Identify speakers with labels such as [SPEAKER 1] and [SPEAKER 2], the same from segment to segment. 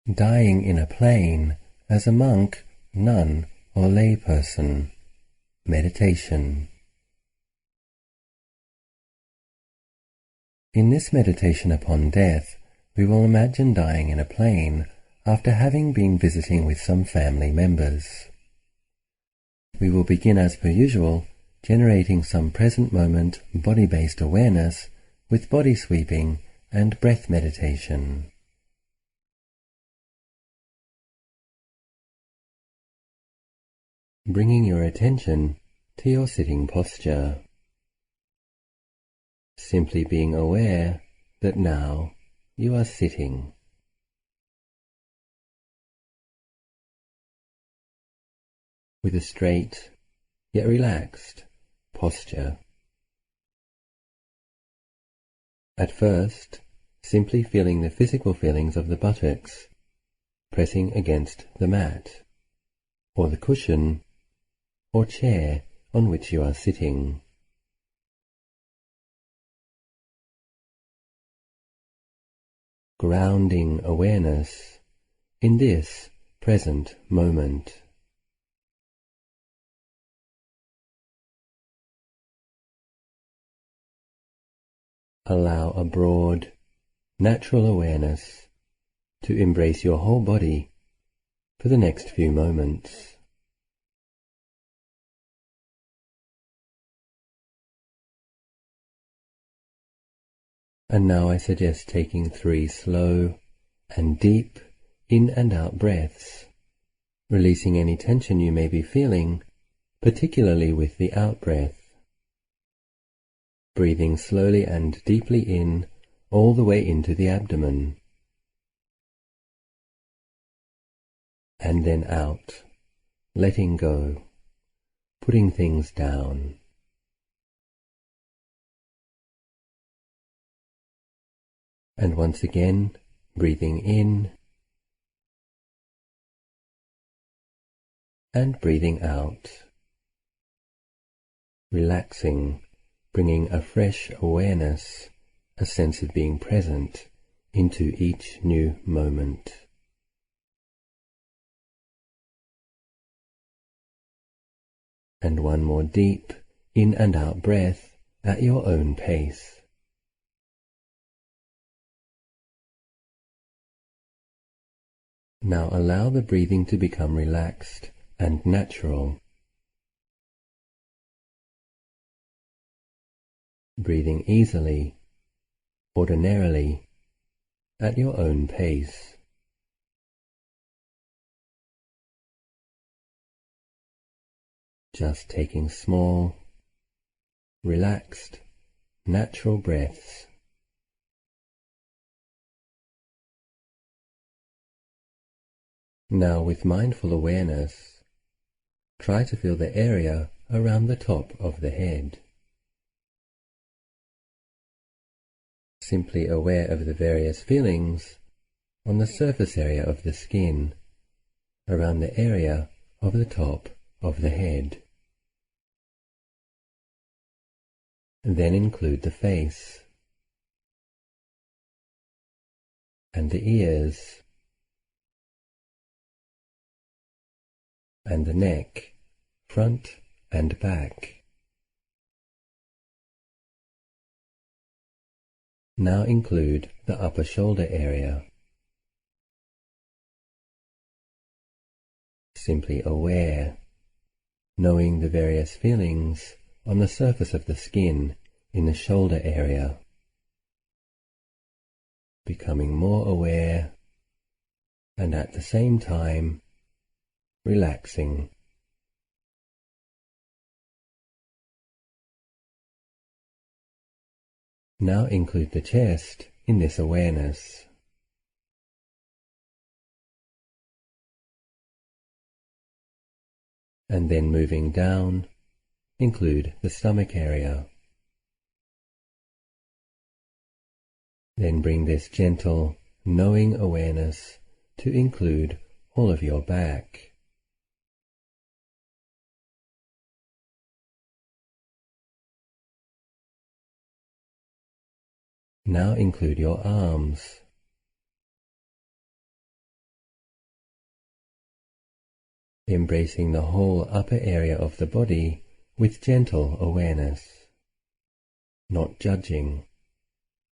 [SPEAKER 1] Dying in a plane as a monk, nun, or layperson. Meditation. In this meditation upon death, we will imagine dying in a plane after having been visiting with some family members. We will begin as per usual, generating some present moment body-based awareness with body sweeping and breath meditation. Bringing your attention to your sitting posture. Simply being aware that now you are sitting. With a straight yet relaxed posture. At first, simply feeling the physical feelings of the buttocks pressing against the mat, or the cushion or chair on which you are sitting. Grounding awareness in this present moment. Allow a broad, natural awareness to embrace your whole body for the next few moments. And now I suggest taking 3 slow and deep in and out breaths, releasing any tension you may be feeling, particularly with the out breath. Breathing slowly and deeply in, all the way into the abdomen. And then out, letting go, putting things down. And once again, breathing in and breathing out. Relaxing, bringing a fresh awareness, a sense of being present into each new moment. And one more deep in and out breath at your own pace. Now allow the breathing to become relaxed and natural. Breathing easily, ordinarily, at your own pace. Just taking small, relaxed, natural breaths. Now with mindful awareness, try to feel the area around the top of the head. Simply aware of the various feelings on the surface area of the skin, around the area of the top of the head. And then include the face and the ears and the neck, front and back. Now include the upper shoulder area. Simply aware, knowing the various feelings on the surface of the skin in the shoulder area. Becoming more aware and at the same time relaxing. Now include the chest in this awareness. And then moving down, include the stomach area. Then bring this gentle, knowing awareness to include all of your back. Now include your arms, embracing the whole upper area of the body with gentle awareness, not judging,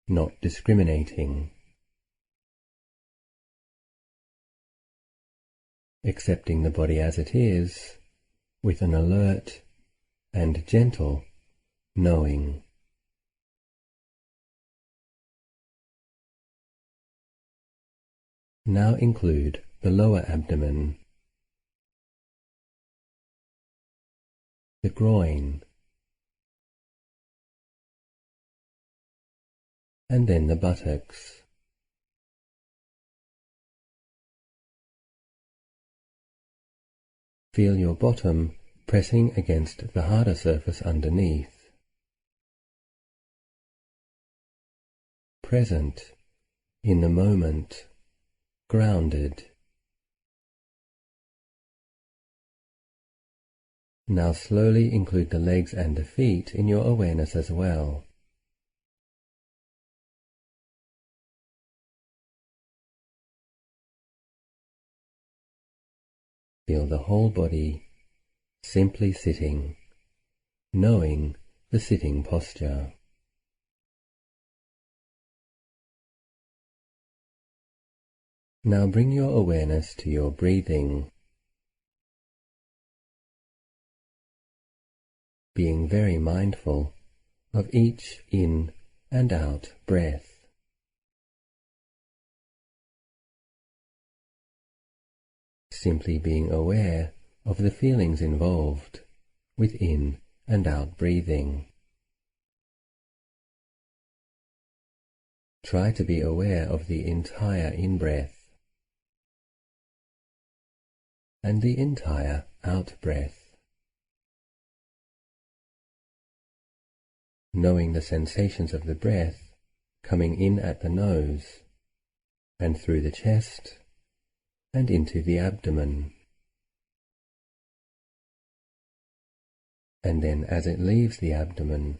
[SPEAKER 1] not discriminating, accepting the body as it is with an alert and gentle knowing. Now include the lower abdomen, the groin, and then the buttocks. Feel your bottom pressing against the harder surface underneath. Present, in the moment, grounded. Now slowly include the legs and the feet in your awareness as well. Feel the whole body simply sitting, knowing the sitting posture. Now bring your awareness to your breathing, being very mindful of each in and out breath. Simply being aware of the feelings involved with in and out breathing. Try to be aware of the entire in-breath and the entire out-breath, knowing the sensations of the breath coming in at the nose and through the chest and into the abdomen, and then as it leaves the abdomen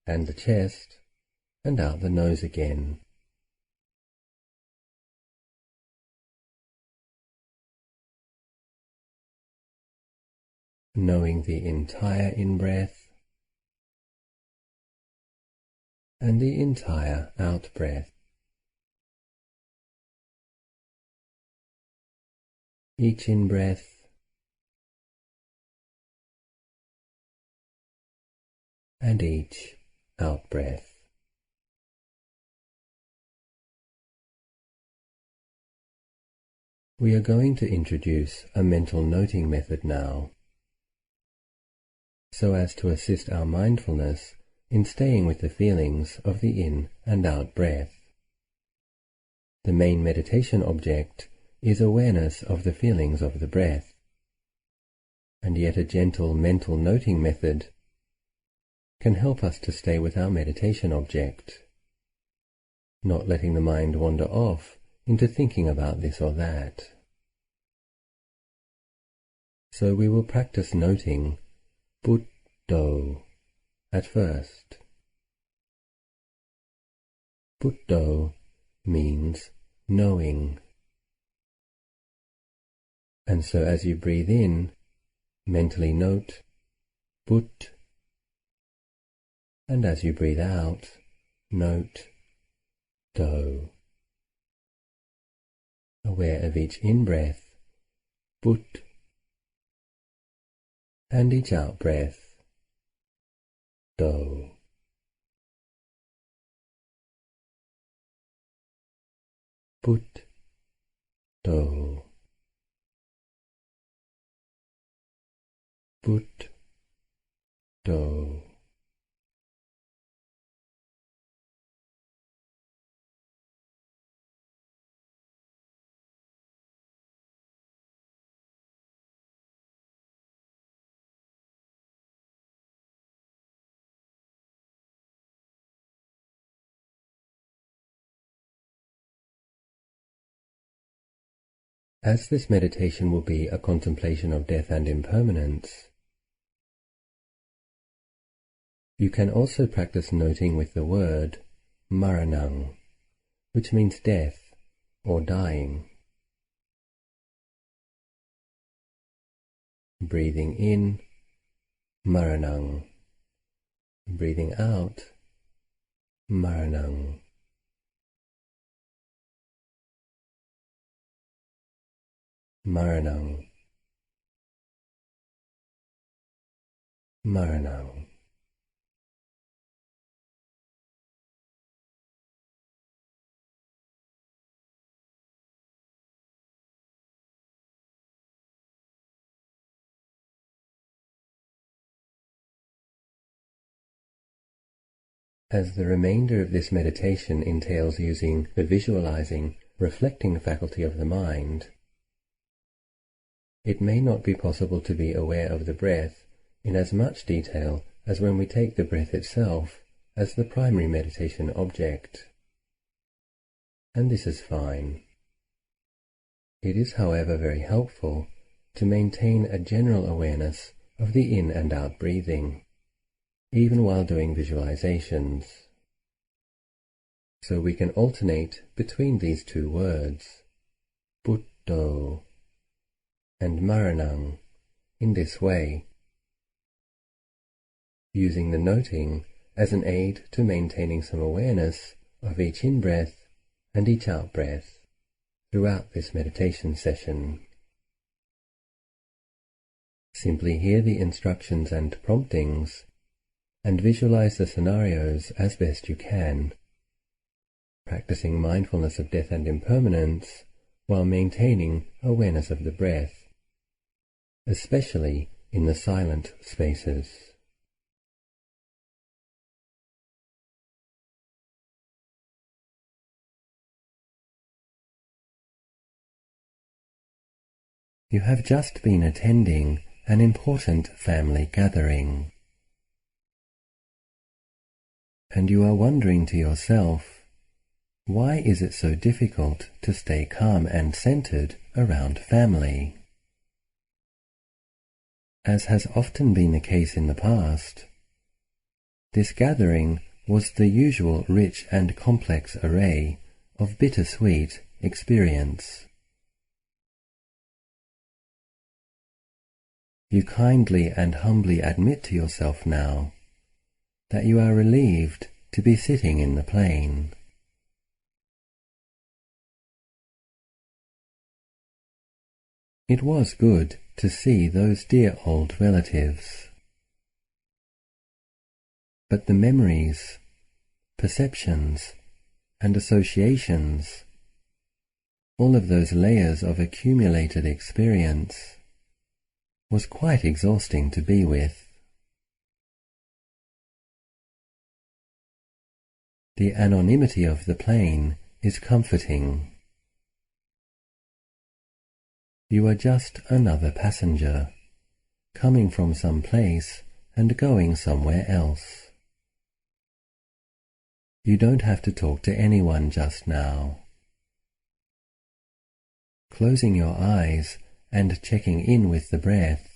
[SPEAKER 1] and the chest and out the nose again. Knowing the entire in-breath and the entire out-breath. Each in-breath and each out-breath. We are going to introduce a mental noting method now, so as to assist our mindfulness in staying with the feelings of the in and out breath. The main meditation object is awareness of the feelings of the breath, and yet a gentle mental noting method can help us to stay with our meditation object, not letting the mind wander off into thinking about this or that. So we will practice noting Buddho at first. Buddho means knowing. And so as you breathe in, mentally note Buddh, and as you breathe out, note Do. Aware of each in-breath, Buddh, and each out-breath, Do. Buddh, Do. Buddh, Do. As this meditation will be a contemplation of death and impermanence, you can also practice noting with the word maranang, which means death or dying. Breathing in, maranang. Breathing out, maranang. Maranang. Maranang. As the remainder of this meditation entails using the visualizing, reflecting faculty of the mind, it may not be possible to be aware of the breath in as much detail as when we take the breath itself as the primary meditation object. And this is fine. It is, however, very helpful to maintain a general awareness of the in and out breathing, even while doing visualizations. So we can alternate between these two words, Buddho and Maranang, in this way, using the noting as an aid to maintaining some awareness of each in-breath and each out-breath throughout this meditation session. Simply hear the instructions and promptings and visualize the scenarios as best you can, practicing mindfulness of death and impermanence while maintaining awareness of the breath, especially in the silent spaces. You have just been attending an important family gathering, and you are wondering to yourself, why is it so difficult to stay calm and centered around family? As has often been the case in the past, this gathering was the usual rich and complex array of bittersweet experience. You kindly and humbly admit to yourself now that you are relieved to be sitting in the plane. It was good to see those dear old relatives, but the memories, perceptions, and associations, all of those layers of accumulated experience, was quite exhausting to be with. The anonymity of the plane is comforting. You are just another passenger, coming from some place and going somewhere else. You don't have to talk to anyone just now. Closing your eyes and checking in with the breath,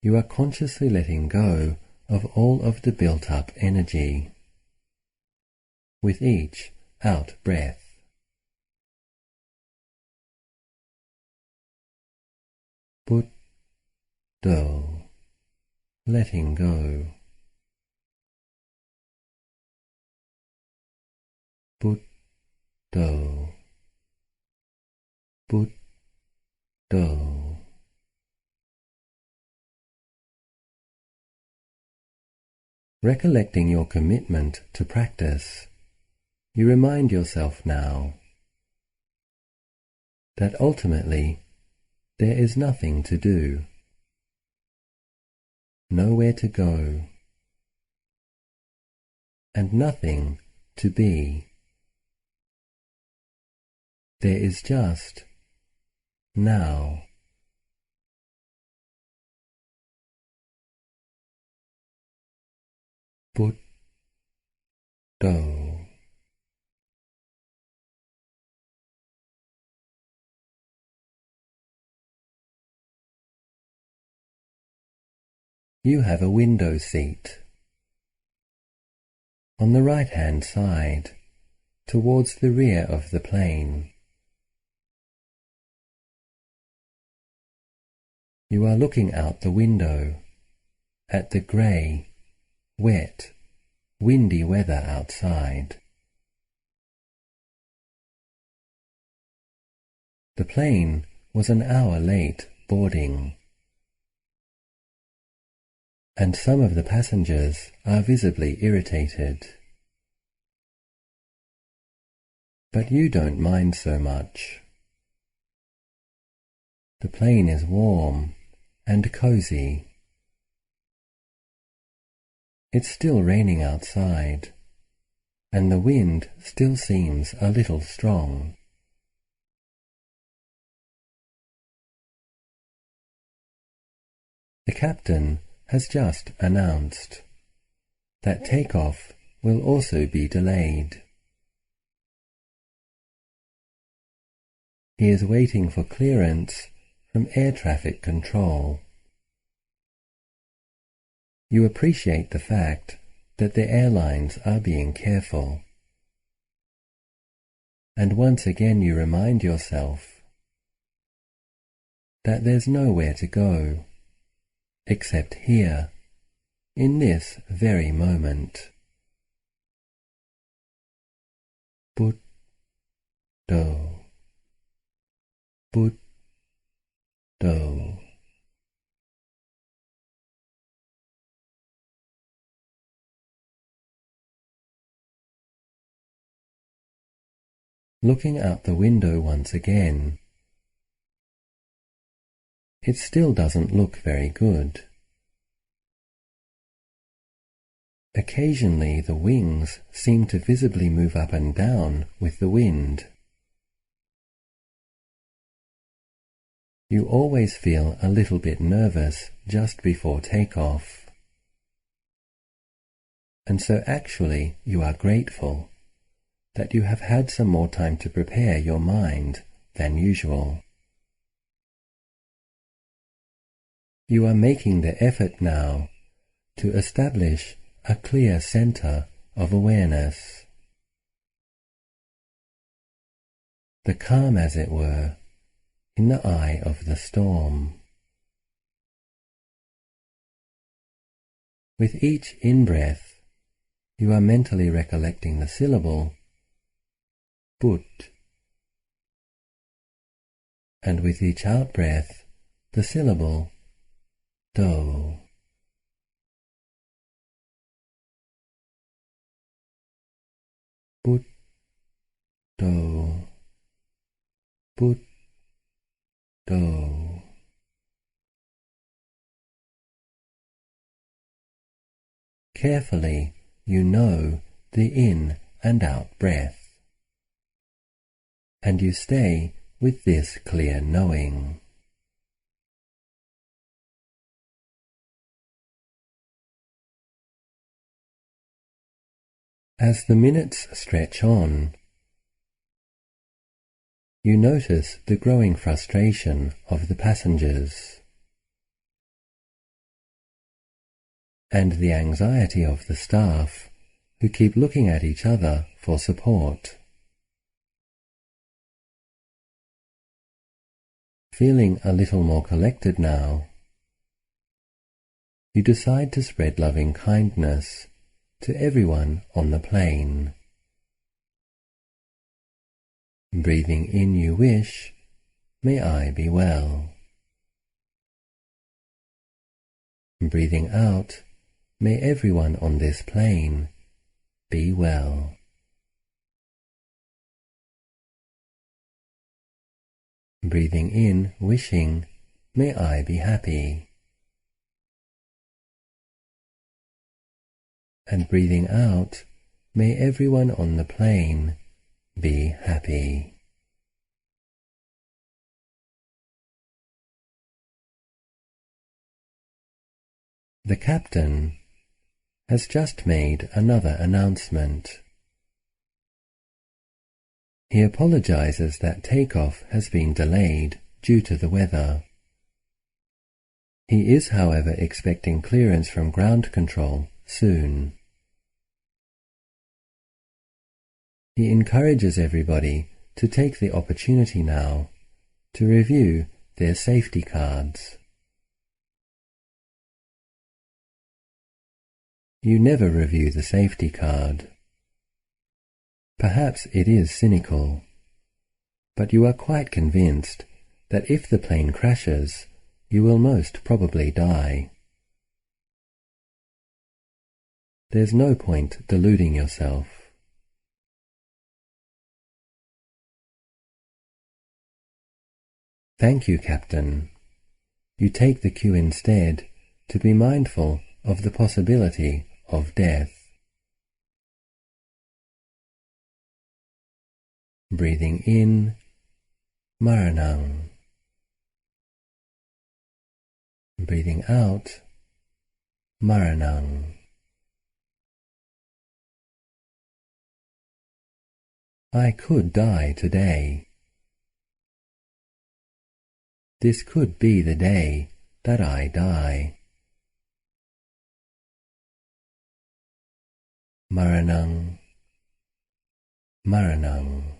[SPEAKER 1] you are consciously letting go of all of the built-up energy with each out-breath. Buddho, letting go. Buddho, Buddho. Recollecting your commitment to practice, you remind yourself now that ultimately there is nothing to do, nowhere to go, and nothing to be. There is just now. Buddho. You have a window seat. On the right-hand side, towards the rear of the plane. You are looking out the window at the grey, wet, windy weather outside. The plane was an hour late boarding, and some of the passengers are visibly irritated. But you don't mind so much. The plane is warm and cosy. It's still raining outside, and the wind still seems a little strong. The captain has just announced that takeoff will also be delayed. He is waiting for clearance from air traffic control. You appreciate the fact that the airlines are being careful. And once again you remind yourself that there's nowhere to go except here, in this very moment. Buddho, Buddho. Looking out the window once again, it still doesn't look very good. Occasionally the wings seem to visibly move up and down with the wind. You always feel a little bit nervous just before takeoff. And so actually you are grateful that you have had some more time to prepare your mind than usual. You are making the effort now to establish a clear center of awareness. The calm, as it were, in the eye of the storm. With each in-breath, you are mentally recollecting the syllable But, and with each out-breath, the syllable Do. Buddho, Buddho. Carefully, you know the in and out breath, and you stay with this clear knowing. As the minutes stretch on, you notice the growing frustration of the passengers and the anxiety of the staff who keep looking at each other for support. Feeling a little more collected now, you decide to spread loving kindness to everyone on the plane. Breathing in you wish, may I be well. Breathing out, may everyone on this plane be well. Breathing in, wishing, may I be happy. And breathing out, may everyone on the plane be happy. The captain has just made another announcement. He apologizes that takeoff has been delayed due to the weather. He is, however, expecting clearance from ground control soon. He encourages everybody to take the opportunity now to review their safety cards You never review the safety card. Perhaps it is cynical, but you are quite convinced that if the plane crashes, you will most probably die. There's no point deluding yourself. Thank you, Captain. You take the cue instead to be mindful of the possibility of death. Breathing in, Maranang. Breathing out, Maranang. I could die today. This could be the day that I die. Maranang, Maranang.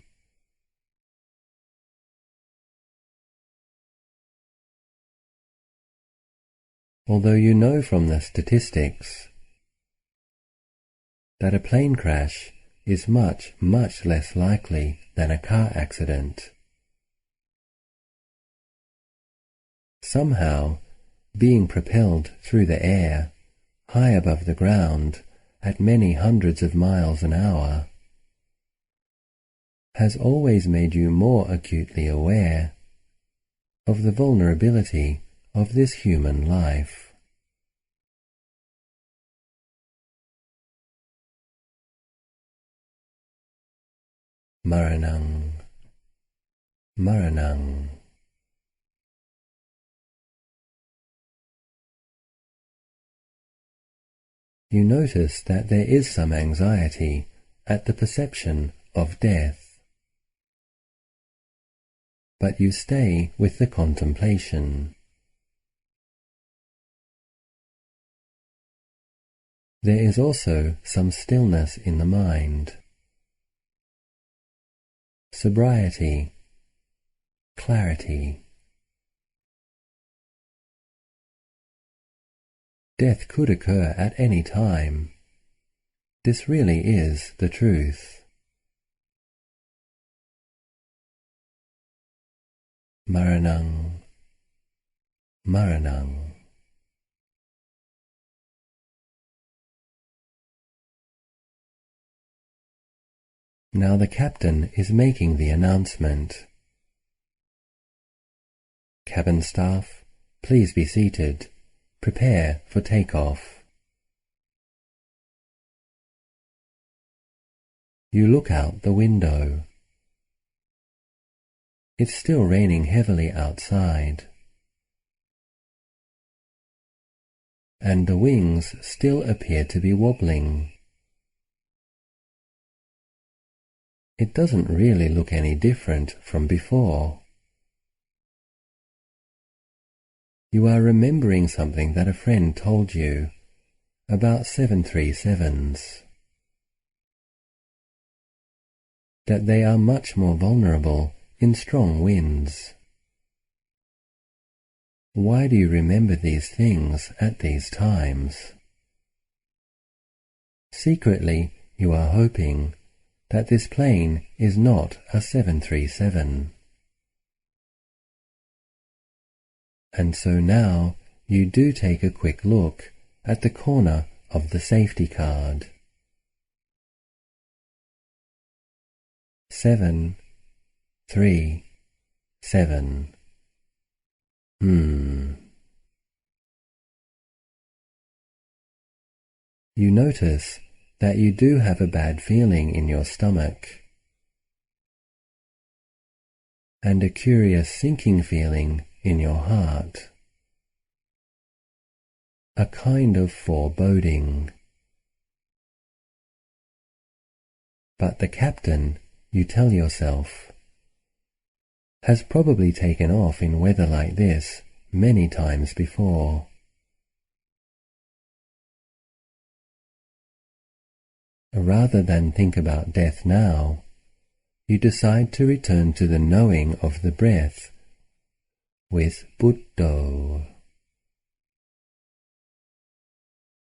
[SPEAKER 1] Although you know from the statistics that a plane crash is much, much less likely than a car accident, somehow, being propelled through the air, high above the ground, at many hundreds of miles an hour, has always made you more acutely aware of the vulnerability of this human life. Maranang, Maranang. You notice that there is some anxiety at the perception of death, but you stay with the contemplation. There is also some stillness in the mind, sobriety, clarity. Death could occur at any time. This really is the truth. Maranang, Maranang. Now the captain is making the announcement. Cabin staff, please be seated. Prepare for takeoff. You look out the window. It's still raining heavily outside, and the wings still appear to be wobbling. It doesn't really look any different from before. You are remembering something that a friend told you about 737s, that they are much more vulnerable in strong winds. Why do you remember these things at these times? Secretly, you are hoping that this plane is not a 737. And so now you do take a quick look at the corner of the safety card. 7, 3, 7. You notice that you do have a bad feeling in your stomach, and a curious sinking feeling in your heart, a kind of foreboding. But the captain, you tell yourself, has probably taken off in weather like this many times before. Rather than think about death now, you decide to return to the knowing of the breath with Buddho.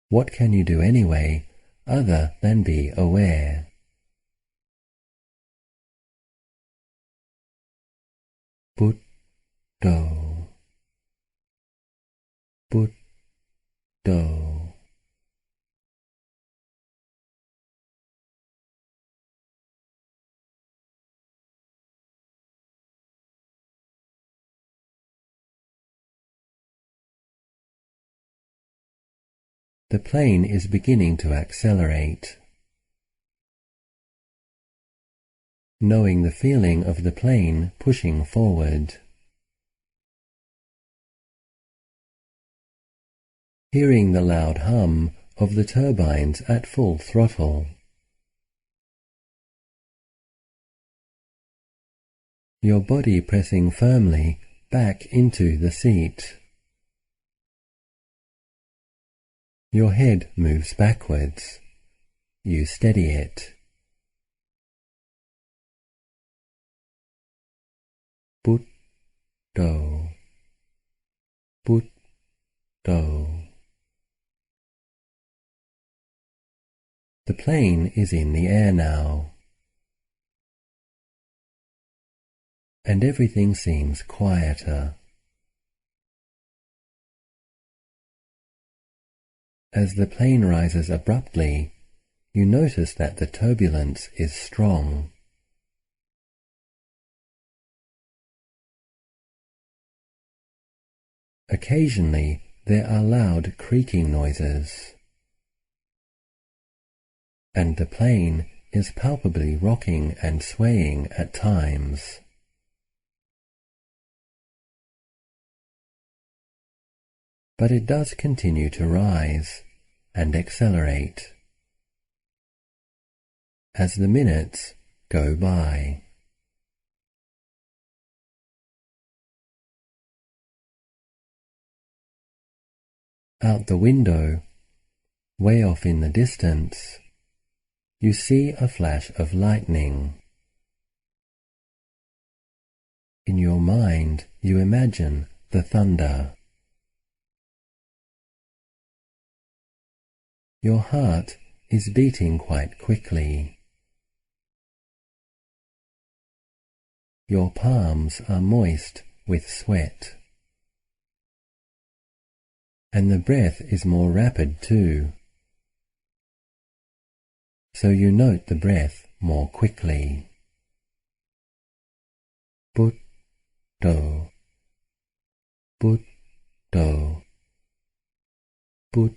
[SPEAKER 1] What can you do anyway, other than be aware? Buddho, Buddho. The plane is beginning to accelerate. Knowing the feeling of the plane pushing forward. Hearing the loud hum of the turbines at full throttle. Your body pressing firmly back into the seat. Your head moves backwards. You steady it. Buddho, Buddho. The plane is in the air now, and everything seems quieter. As the plane rises abruptly, you notice that the turbulence is strong. Occasionally, there are loud creaking noises, and the plane is palpably rocking and swaying at times. But it does continue to rise and accelerate as the minutes go by. Out the window, way off in the distance, you see a flash of lightning. In your mind, you imagine the thunder. Your heart is beating quite quickly. Your palms are moist with sweat. And the breath is more rapid too. So you note the breath more quickly. Buddho, Buddho, Buddho.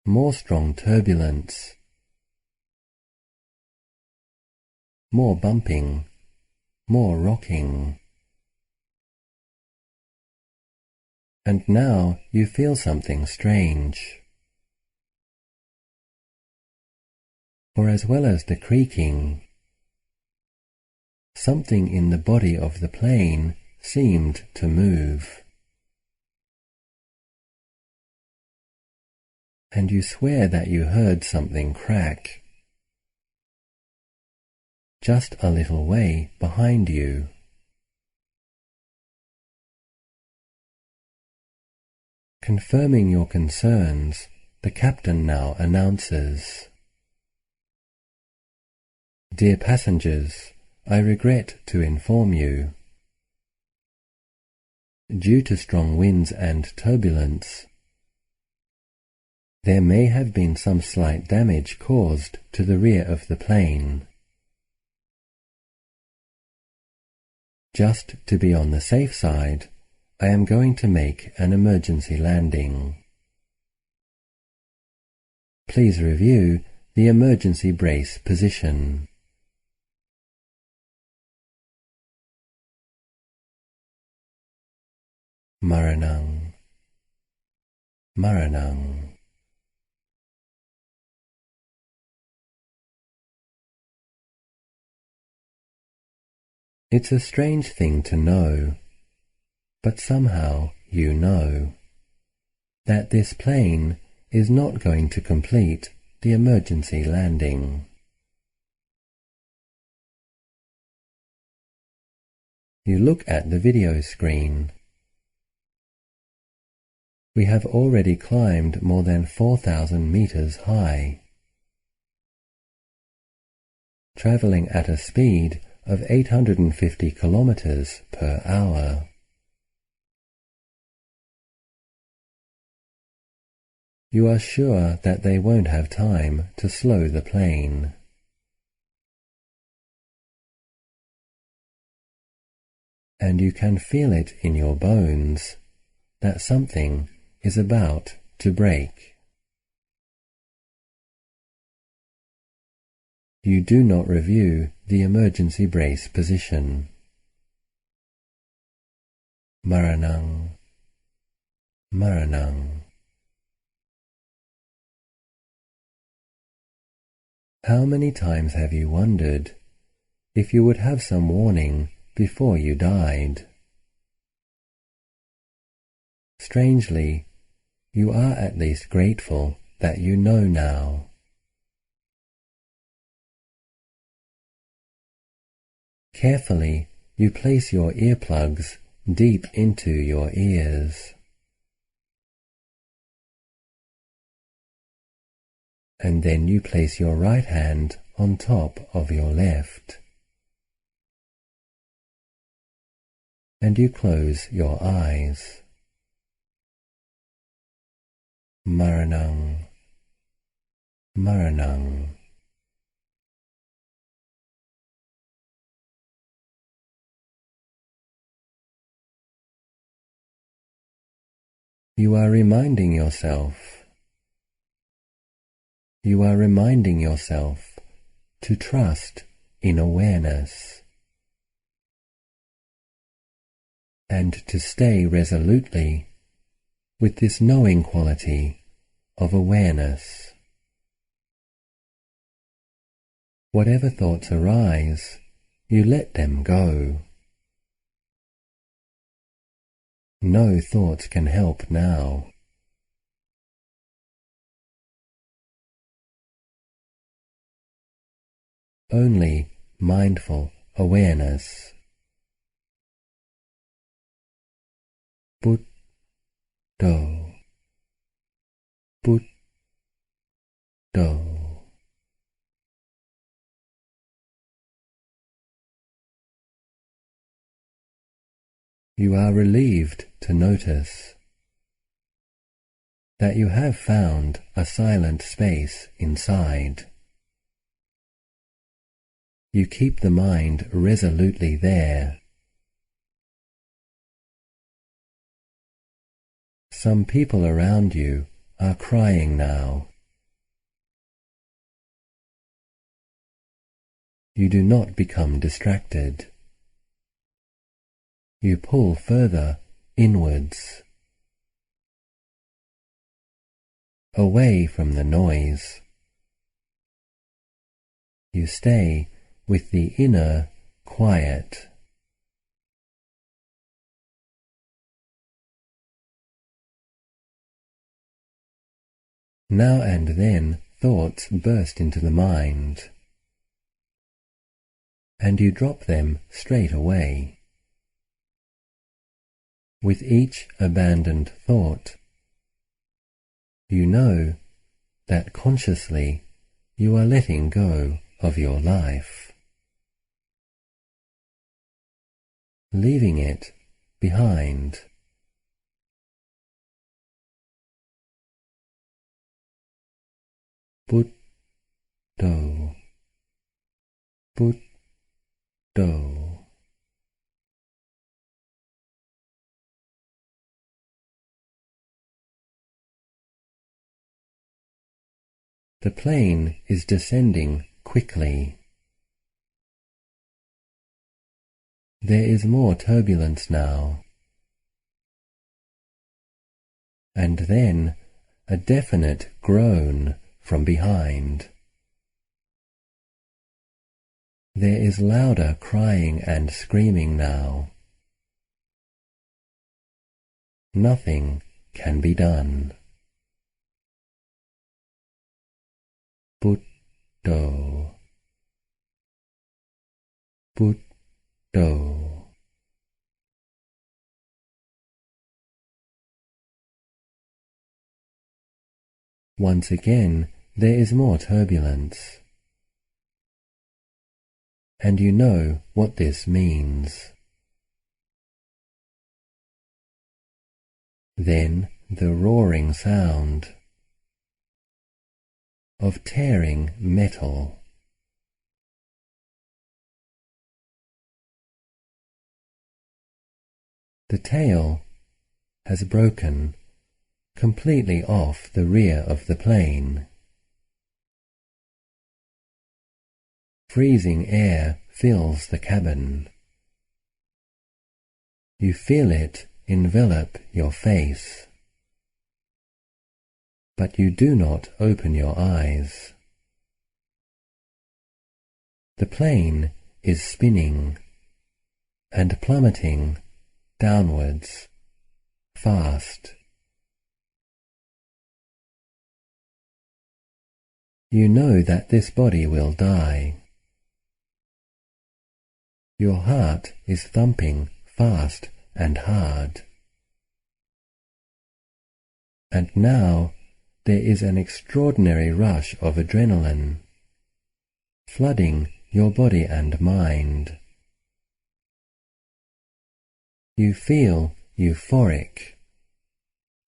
[SPEAKER 1] More strong turbulence. More bumping, more rocking. And now you feel something strange. For as well as the creaking, something in the body of the plane seemed to move. And you swear that you heard something crack, just a little way behind you. Confirming your concerns, the captain now announces, "Dear passengers, I regret to inform you, due to strong winds and turbulence, there may have been some slight damage caused to the rear of the plane. Just to be on the safe side, I am going to make an emergency landing. Please review the emergency brace position." Maranang, Maranang. It's a strange thing to know, but somehow you know that this plane is not going to complete the emergency landing. You look at the video screen. We have already climbed more than 4,000 meters high, traveling at a speed of 850 kilometers per hour. You are sure that they won't have time to slow the plane. And you can feel it in your bones that something is about to break. You do not review the emergency brace position. Maranang, Maranang. How many times have you wondered if you would have some warning before you died? Strangely, you are at least grateful that you know now. Carefully, you place your earplugs deep into your ears. And then you place your right hand on top of your left. And you close your eyes. Maranang, Maranang. You are reminding yourself. You are reminding yourself to trust in awareness and to stay resolutely with this knowing quality of awareness. Whatever thoughts arise, you let them go. No thoughts can help now. Only mindful awareness. Buddho, Buddho. You are relieved to notice that you have found a silent space inside. You keep the mind resolutely there. Some people around you are crying now. You do not become distracted. You pull further inwards, away from the noise. You stay with the inner quiet. Now and then thoughts burst into the mind, and you drop them straight away. With each abandoned thought, you know that consciously you are letting go of your life, leaving it behind. Buddho, Buddho. The plane is descending quickly. There is more turbulence now, and then a definite groan from behind. There is louder crying and screaming now. Nothing can be done. Buddho, Buddho. once again there is more turbulence, and you know what this means. Then the roaring sound of tearing metal. The tail has broken completely off the rear of the plane. Freezing air fills the cabin. You feel it envelop your face, but you do not open your eyes. The plane is spinning and plummeting downwards, fast. You know that this body will die. Your heart is thumping fast and hard. And now there is an extraordinary rush of adrenaline, flooding your body and mind. You feel euphoric,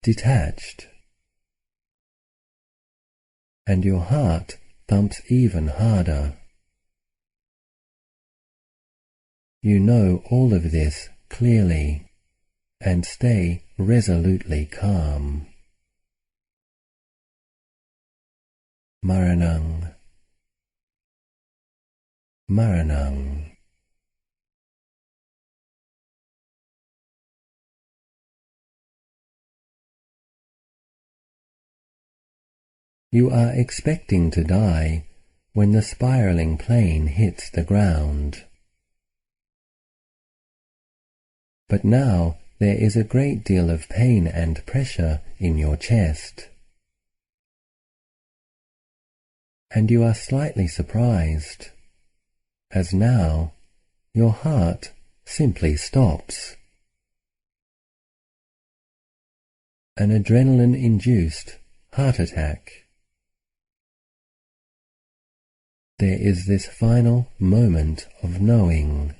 [SPEAKER 1] detached, and your heart thumps even harder. You know all of this clearly and stay resolutely calm. Maranang, Maranang. You are expecting to die when the spiraling plane hits the ground. But now there is a great deal of pain and pressure in your chest, and you are slightly surprised, as now your heart simply stops. An adrenaline-induced heart attack. There is this final moment of knowing,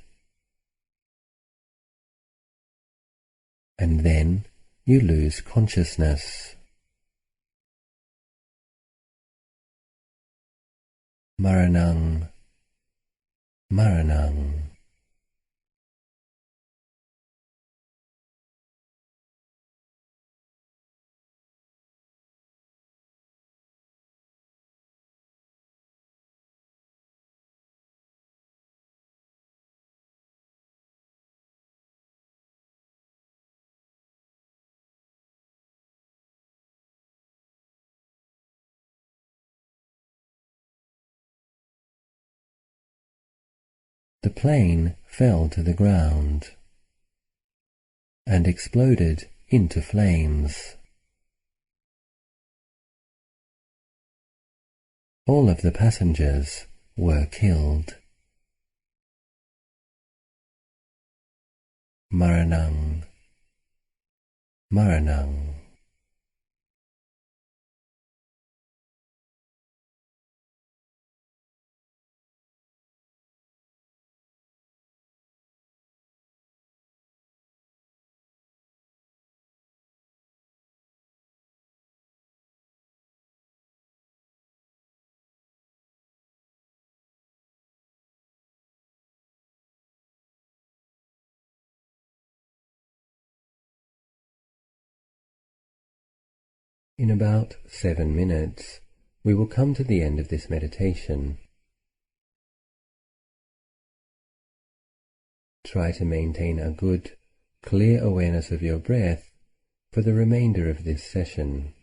[SPEAKER 1] and then you lose consciousness. Maranang, Maranang. The plane fell to the ground and exploded into flames. All of the passengers were killed. Maranang, Maranang. In about 7 minutes, we will come to the end of this meditation. Try to maintain a good, clear awareness of your breath for the remainder of this session.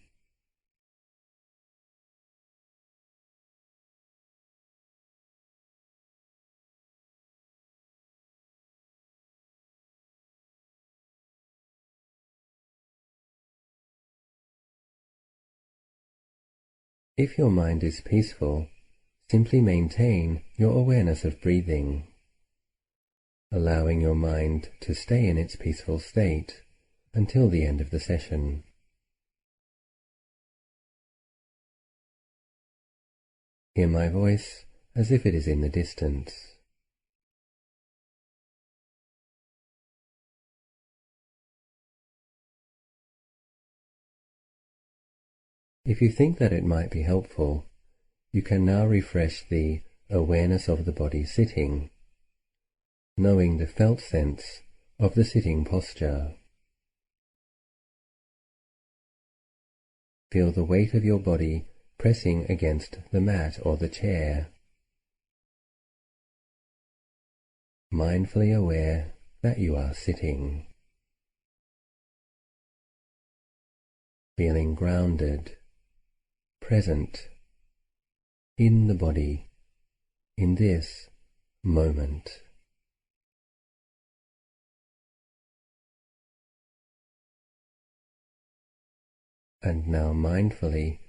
[SPEAKER 1] If your mind is peaceful, simply maintain your awareness of breathing, allowing your mind to stay in its peaceful state until the end of the session. hear my voice as if it is in the distance. If you think that it might be helpful, you can now refresh the awareness of the body sitting, knowing the felt sense of the sitting posture. Feel the weight of your body pressing against the mat or the chair. Mindfully aware that you are sitting. Feeling grounded, present, in the body, in this moment. And now mindfully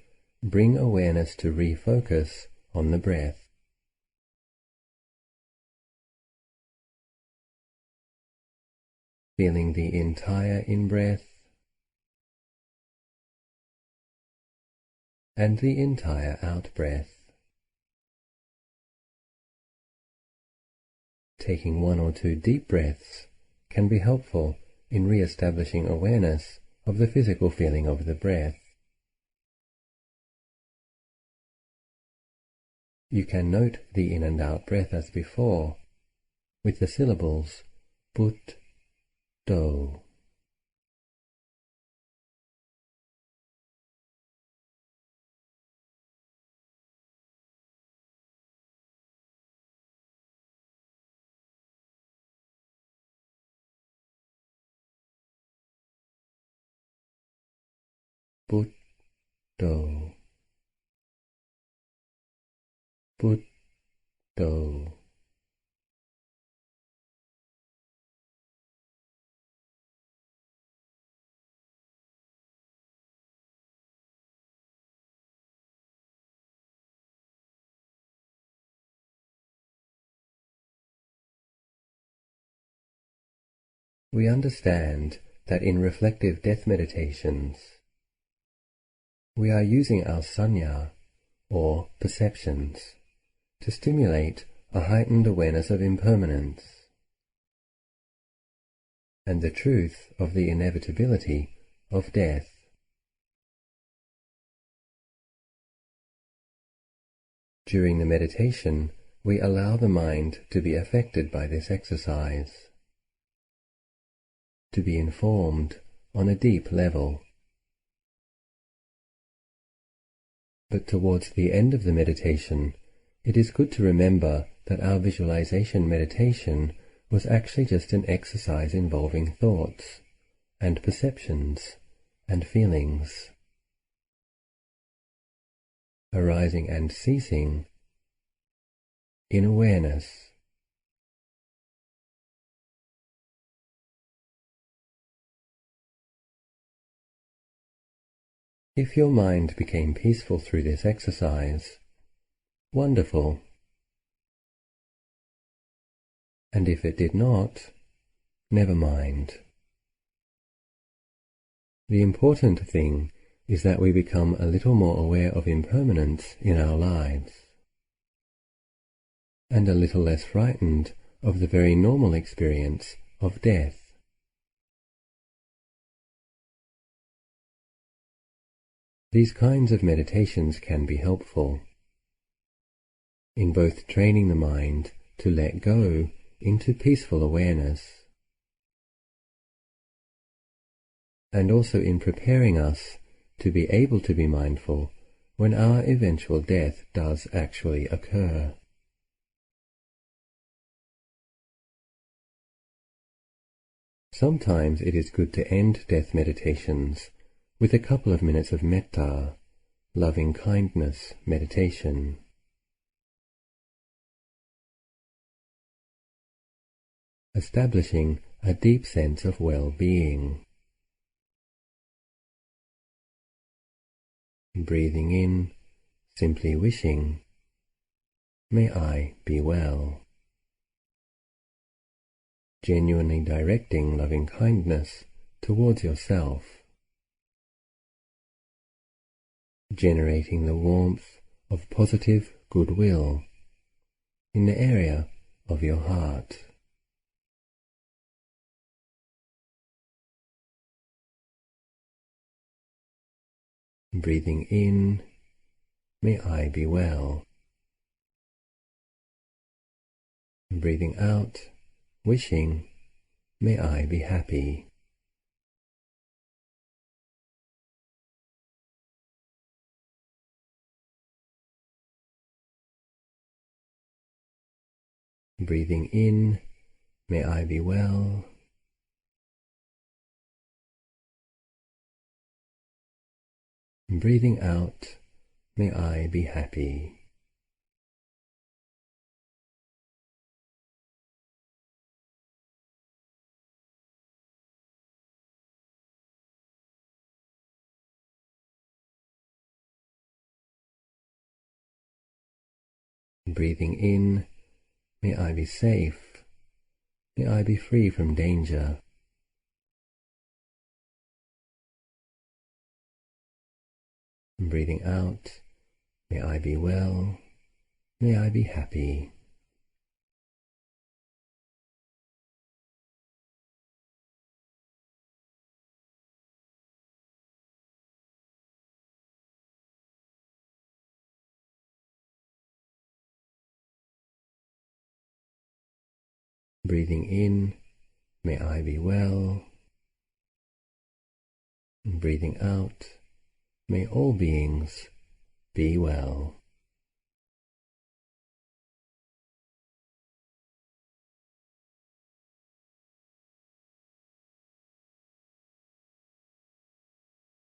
[SPEAKER 1] bring awareness to refocus on the breath. Feeling the entire in-breath and the entire out-breath. Taking 1 or 2 deep breaths can be helpful in re-establishing awareness of the physical feeling of the breath. You can note the in and out breath as before, with the syllables put, do. Put, do. Put, do. We understand that in reflective death meditations, we are using our sanya, or perceptions, to stimulate a heightened awareness of impermanence and the truth of the inevitability of death. During the meditation, we allow the mind to be affected by this exercise, to be informed on a deep level. But towards the end of the meditation, it is good to remember that our visualization meditation was actually just an exercise involving thoughts and perceptions and feelings, arising and ceasing in awareness. If your mind became peaceful through this exercise, wonderful. And if it did not, never mind. The important thing is that we become a little more aware of impermanence in our lives, and a little less frightened of the very normal experience of death. These kinds of meditations can be helpful in both training the mind to let go into peaceful awareness, and also in preparing us to be able to be mindful when our eventual death does actually occur. Sometimes it is good to end death meditations with a couple of minutes of metta, loving kindness meditation. Establishing a deep sense of well-being. Breathing in, simply wishing, may I be well. Genuinely directing loving kindness towards yourself. Generating the warmth of positive goodwill in the area of your heart. Breathing in, may I be well. Breathing out, wishing, may I be happy. Breathing in, may I be well. Breathing out, may I be happy. Breathing in, may I be safe, may I be free from danger. Breathing out, may I be well, may I be happy. Breathing in, may I be well. Breathing out, may all beings be well.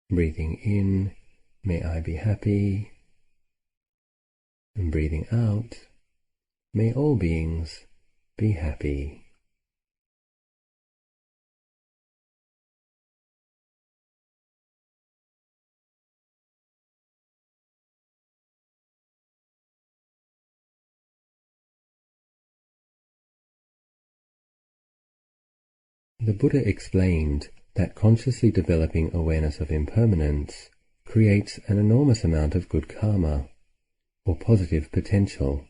[SPEAKER 1] Breathing in, may I be happy. And breathing out, may all beings be happy. The Buddha explained that consciously developing awareness of impermanence creates an enormous amount of good karma, or positive potential,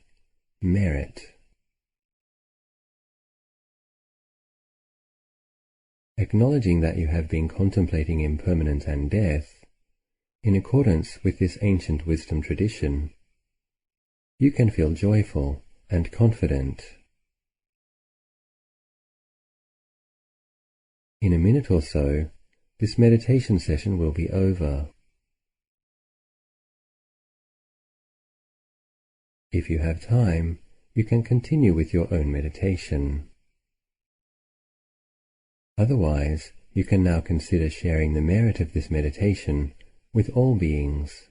[SPEAKER 1] merit. Acknowledging that you have been contemplating impermanence and death, in accordance with this ancient wisdom tradition, you can feel joyful and confident. In a minute or so, this meditation session will be over. If you have time, you can continue with your own meditation. Otherwise, you can now consider sharing the merit of this meditation with all beings,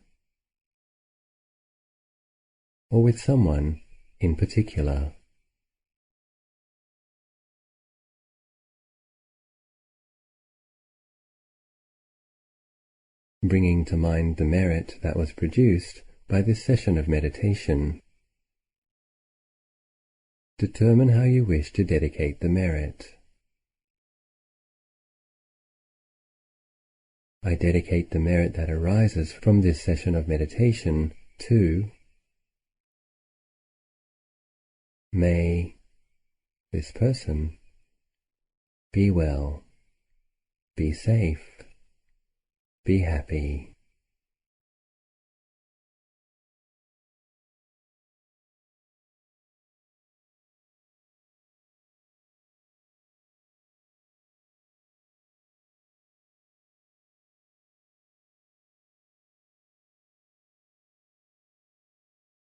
[SPEAKER 1] or with someone in particular. Bringing to mind the merit that was produced by this session of meditation. Determine how you wish to dedicate the merit. I dedicate the merit that arises from this session of meditation to may this person be well, be safe, be happy.